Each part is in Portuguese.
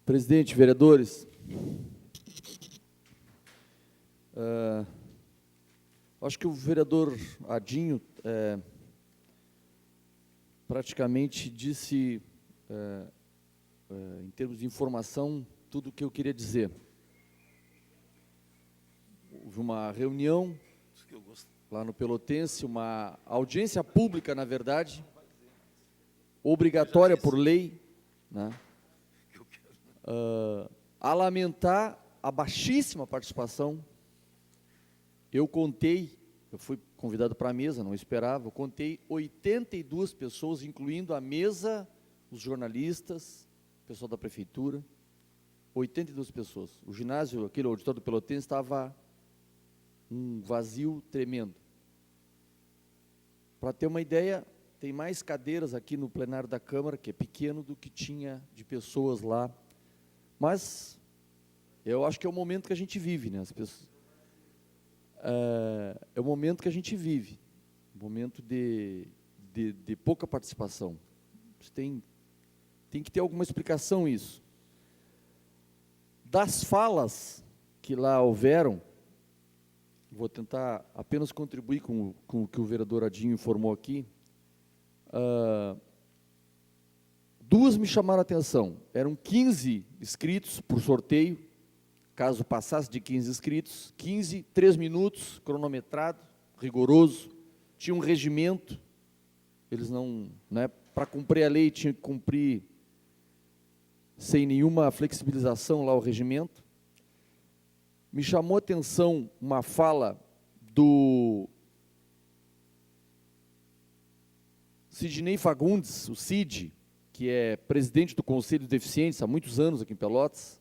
Presidente, vereadores, acho que o vereador Adinho praticamente disse, em termos de informação, tudo o que eu queria dizer. Houve uma reunião lá no Pelotense, uma audiência pública, na verdade, obrigatória por lei, né? A lamentar a baixíssima participação. Eu fui convidado para a mesa, não esperava, eu contei 82 pessoas, incluindo a mesa, os jornalistas, o pessoal da prefeitura, 82 pessoas. O ginásio, aquele auditório do Pelotense, estava um vazio tremendo. Para ter uma ideia, tem mais cadeiras aqui no plenário da Câmara, que é pequeno, do que tinha de pessoas lá. Mas eu acho que é o momento que a gente vive, né? As pessoas, é o momento que a gente vive, um momento de pouca participação. Tem que ter alguma explicação isso. Das falas que lá houveram, vou tentar apenas contribuir com o que o vereador Adinho informou aqui. Duas me chamaram a atenção. Eram 15 inscritos por sorteio, caso passasse de 15 inscritos, 15, 3 minutos, cronometrado, rigoroso, tinha um regimento, eles não, né, para cumprir a lei, tinham que cumprir sem nenhuma flexibilização lá o regimento. Me chamou a atenção uma fala do Sidney Fagundes, o Cid, que é presidente do Conselho de Deficientes há muitos anos aqui em Pelotas,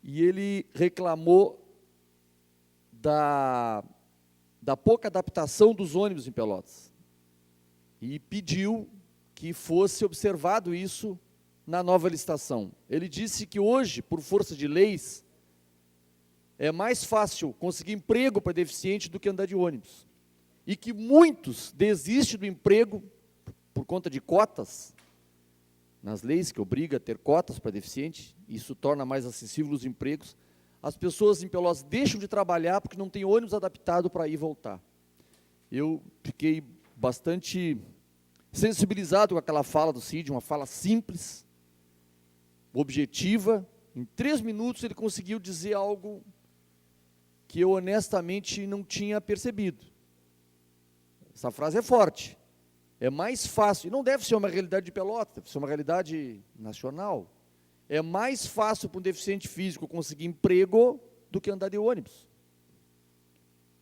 e ele reclamou da pouca adaptação dos ônibus em Pelotas, e pediu que fosse observado isso na nova licitação. Ele disse que hoje, por força de leis, é mais fácil conseguir emprego para deficiente do que andar de ônibus, e que muitos desistem do emprego por conta de cotas, nas leis que obriga a ter cotas para deficiente, isso torna mais acessível os empregos. As pessoas em Pelotas deixam de trabalhar porque não tem ônibus adaptado para ir e voltar. Eu fiquei bastante sensibilizado com aquela fala do Cid, uma fala simples, objetiva. Em 3 minutos ele conseguiu dizer algo que eu honestamente não tinha percebido. Essa frase é forte. É mais fácil, e não deve ser uma realidade de Pelotas, deve ser uma realidade nacional. É mais fácil para um deficiente físico conseguir emprego do que andar de ônibus.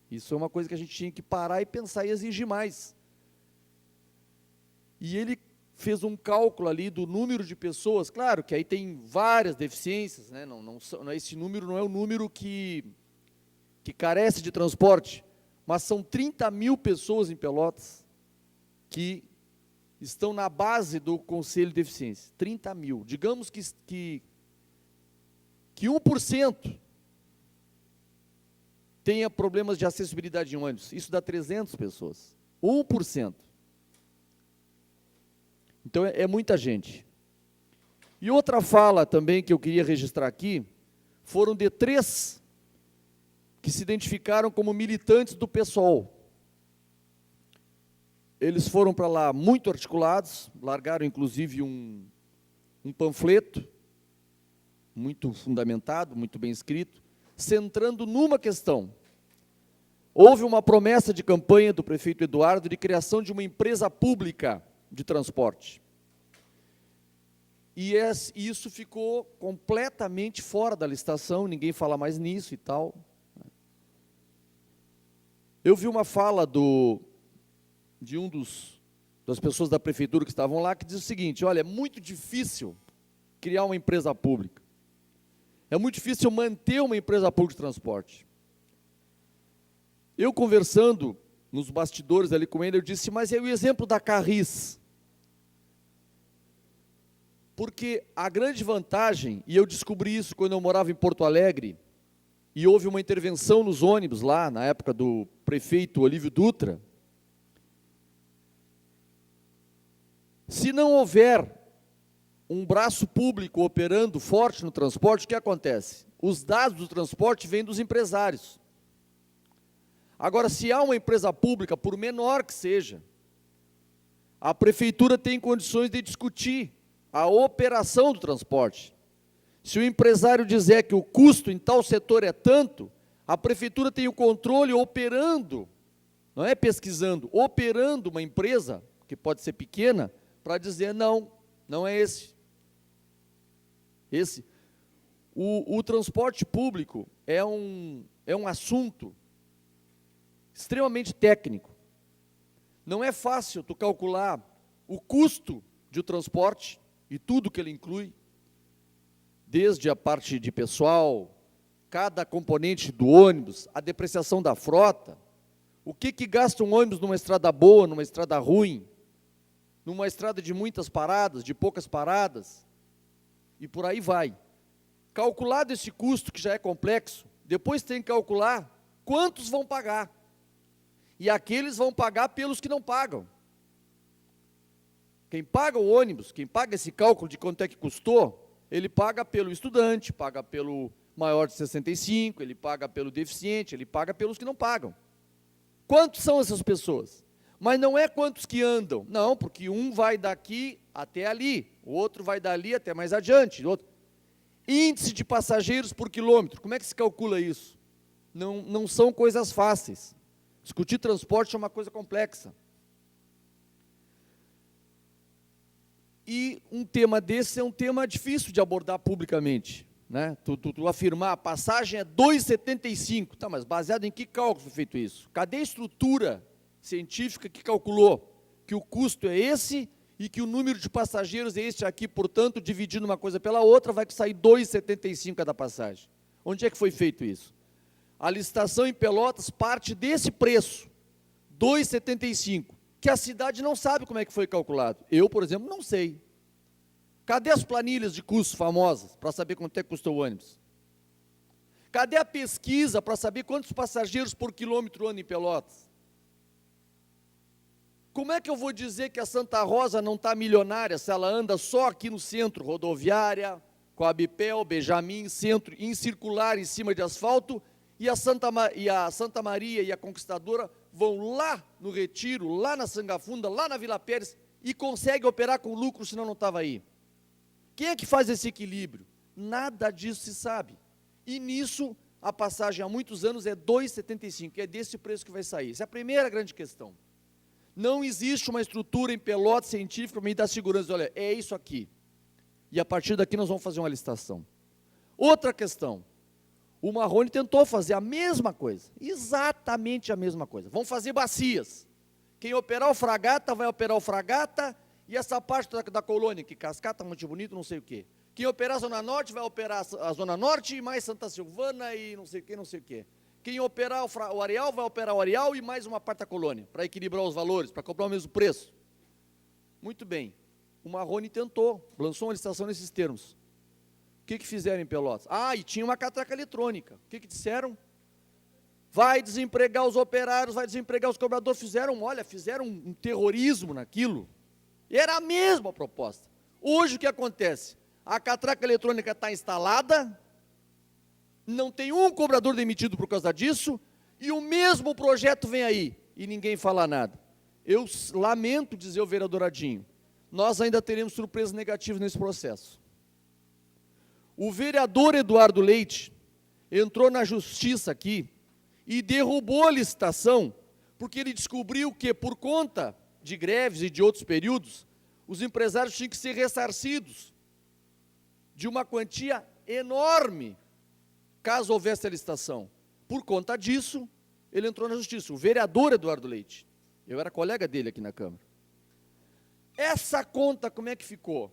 Isso é uma coisa que a gente tinha que parar e pensar e exigir mais. E ele fez um cálculo ali do número de pessoas, claro que aí tem várias deficiências, né? Esse número não é o número que carece de transporte, mas são 30 mil pessoas em Pelotas que estão na base do Conselho de Deficiência, 30 mil. Digamos que 1% tenha problemas de acessibilidade em ônibus, isso dá 300 pessoas, 1%. Então é muita gente. E outra fala também que eu queria registrar aqui, foram de 3 que se identificaram como militantes do PSOL. Eles foram para lá muito articulados, largaram inclusive um panfleto, muito fundamentado, muito bem escrito, centrando numa questão. Houve uma promessa de campanha do prefeito Eduardo de criação de uma empresa pública de transporte. E isso ficou completamente fora da licitação, ninguém fala mais nisso e tal. Eu vi uma fala de das pessoas da prefeitura que estavam lá, que diz o seguinte: olha, é muito difícil criar uma empresa pública, é muito difícil manter uma empresa pública de transporte. Eu conversando nos bastidores ali com ele, eu disse, mas é o exemplo da Carris, porque a grande vantagem, e eu descobri isso quando eu morava em Porto Alegre, e houve uma intervenção nos ônibus lá, na época do prefeito Olívio Dutra. Se não houver um braço público operando forte no transporte, o que acontece? Os dados do transporte vêm dos empresários. Agora, se há uma empresa pública, por menor que seja, a prefeitura tem condições de discutir a operação do transporte. Se o empresário dizer que o custo em tal setor é tanto, a prefeitura tem o controle operando, não é pesquisando, operando uma empresa, que pode ser pequena, para dizer não, não é esse. O transporte público é um assunto extremamente técnico. Não é fácil tu calcular o custo de transporte e tudo que ele inclui, desde a parte de pessoal, cada componente do ônibus, a depreciação da frota, o que gasta um ônibus numa estrada boa, numa estrada ruim, numa estrada de muitas paradas, de poucas paradas, e por aí vai. Calculado esse custo, que já é complexo, depois tem que calcular quantos vão pagar. E aqueles vão pagar pelos que não pagam. Quem paga o ônibus, quem paga esse cálculo de quanto é que custou, ele paga pelo estudante, paga pelo maior de 65, ele paga pelo deficiente, ele paga pelos que não pagam. Quantos são essas pessoas? Mas não é quantos que andam, não, porque um vai daqui até ali, o outro vai dali até mais adiante. Índice de passageiros por quilômetro, como é que se calcula isso? Não são coisas fáceis. Discutir transporte é uma coisa complexa. E um tema desse é um tema difícil de abordar publicamente, né? Tu afirmar, a passagem é 2,75, tá, mas baseado em que cálculo foi feito isso? Cadê a estrutura científica que calculou que o custo é esse e que o número de passageiros é este aqui, portanto, dividindo uma coisa pela outra, vai sair 2,75 cada passagem? Onde é que foi feito isso? A licitação em Pelotas parte desse preço, 2,75, que a cidade não sabe como é que foi calculado. Eu, por exemplo, não sei. Cadê as planilhas de custos famosas, para saber quanto é que custou o ônibus? Cadê a pesquisa para saber quantos passageiros por quilômetro andam em Pelotas? Como é que eu vou dizer que a Santa Rosa não está milionária, se ela anda só aqui no centro, rodoviária, Coabipel, Benjamin, centro, em circular em cima de asfalto, e a Santa Maria e a Conquistadora vão lá no Retiro, lá na Sangafunda, lá na Vila Pérez, e conseguem operar com lucro, senão não estava aí. Quem é que faz esse equilíbrio? Nada disso se sabe. E nisso, a passagem há muitos anos é 2,75, é desse preço que vai sair. Essa é a primeira grande questão. Não existe uma estrutura em Pelotas científica para me dar segurança, olha, é isso aqui. E a partir daqui nós vamos fazer uma licitação. Outra questão. O Marrone tentou fazer a mesma coisa, exatamente a mesma coisa. Vão fazer bacias. Quem operar o Fragata vai operar o Fragata, e essa parte da colônia, que Cascata, Monte Bonito, não sei o quê. Quem operar a Zona Norte vai operar a Zona Norte e mais Santa Silvana e não sei o quê, não sei o quê. Quem operar o Areal vai operar o Areal e mais uma parte da colônia, para equilibrar os valores, para comprar o mesmo preço. Muito bem. O Marrone tentou, lançou uma licitação nesses termos. O que fizeram em Pelotas? Ah, e tinha uma catraca eletrônica. O que disseram? Vai desempregar os operários, vai desempregar os cobradores. Fizeram um terrorismo naquilo. E era a mesma proposta. Hoje o que acontece? A catraca eletrônica está instalada, não tem um cobrador demitido por causa disso, e o mesmo projeto vem aí, e ninguém fala nada. Eu lamento dizer ao vereador Adinho, nós ainda teremos surpresas negativas nesse processo. O vereador Eduardo Leite entrou na justiça aqui e derrubou a licitação, porque ele descobriu que, por conta de greves e de outros períodos, os empresários tinham que ser ressarcidos de uma quantia enorme, caso houvesse a licitação. Por conta disso, ele entrou na justiça, o vereador Eduardo Leite. Eu era colega dele aqui na Câmara. Essa conta, como é que ficou?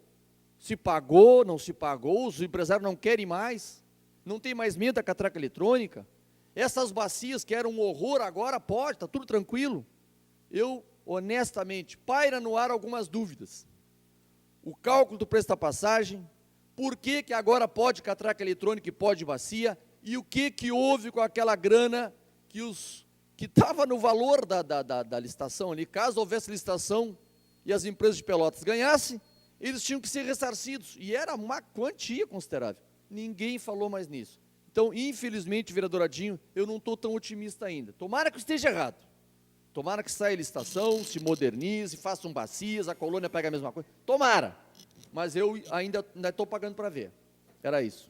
Se pagou, não se pagou, os empresários não querem mais, não tem mais medo da catraca eletrônica, essas bacias que eram um horror, agora pode, está tudo tranquilo. Eu, honestamente, paira no ar algumas dúvidas. O cálculo do preço da passagem, por que agora pode catraca eletrônica e pode bacia, e o que houve com aquela grana que estava no valor da licitação ali, caso houvesse licitação e as empresas de Pelotas ganhassem, eles tinham que ser ressarcidos, e era uma quantia considerável. Ninguém falou mais nisso. Então, infelizmente, vereador Adinho, eu não estou tão otimista ainda. Tomara que eu esteja errado. Tomara que saia a licitação, se modernize, façam bacias, a colônia pega a mesma coisa. Tomara. Mas eu ainda estou pagando para ver. Era isso.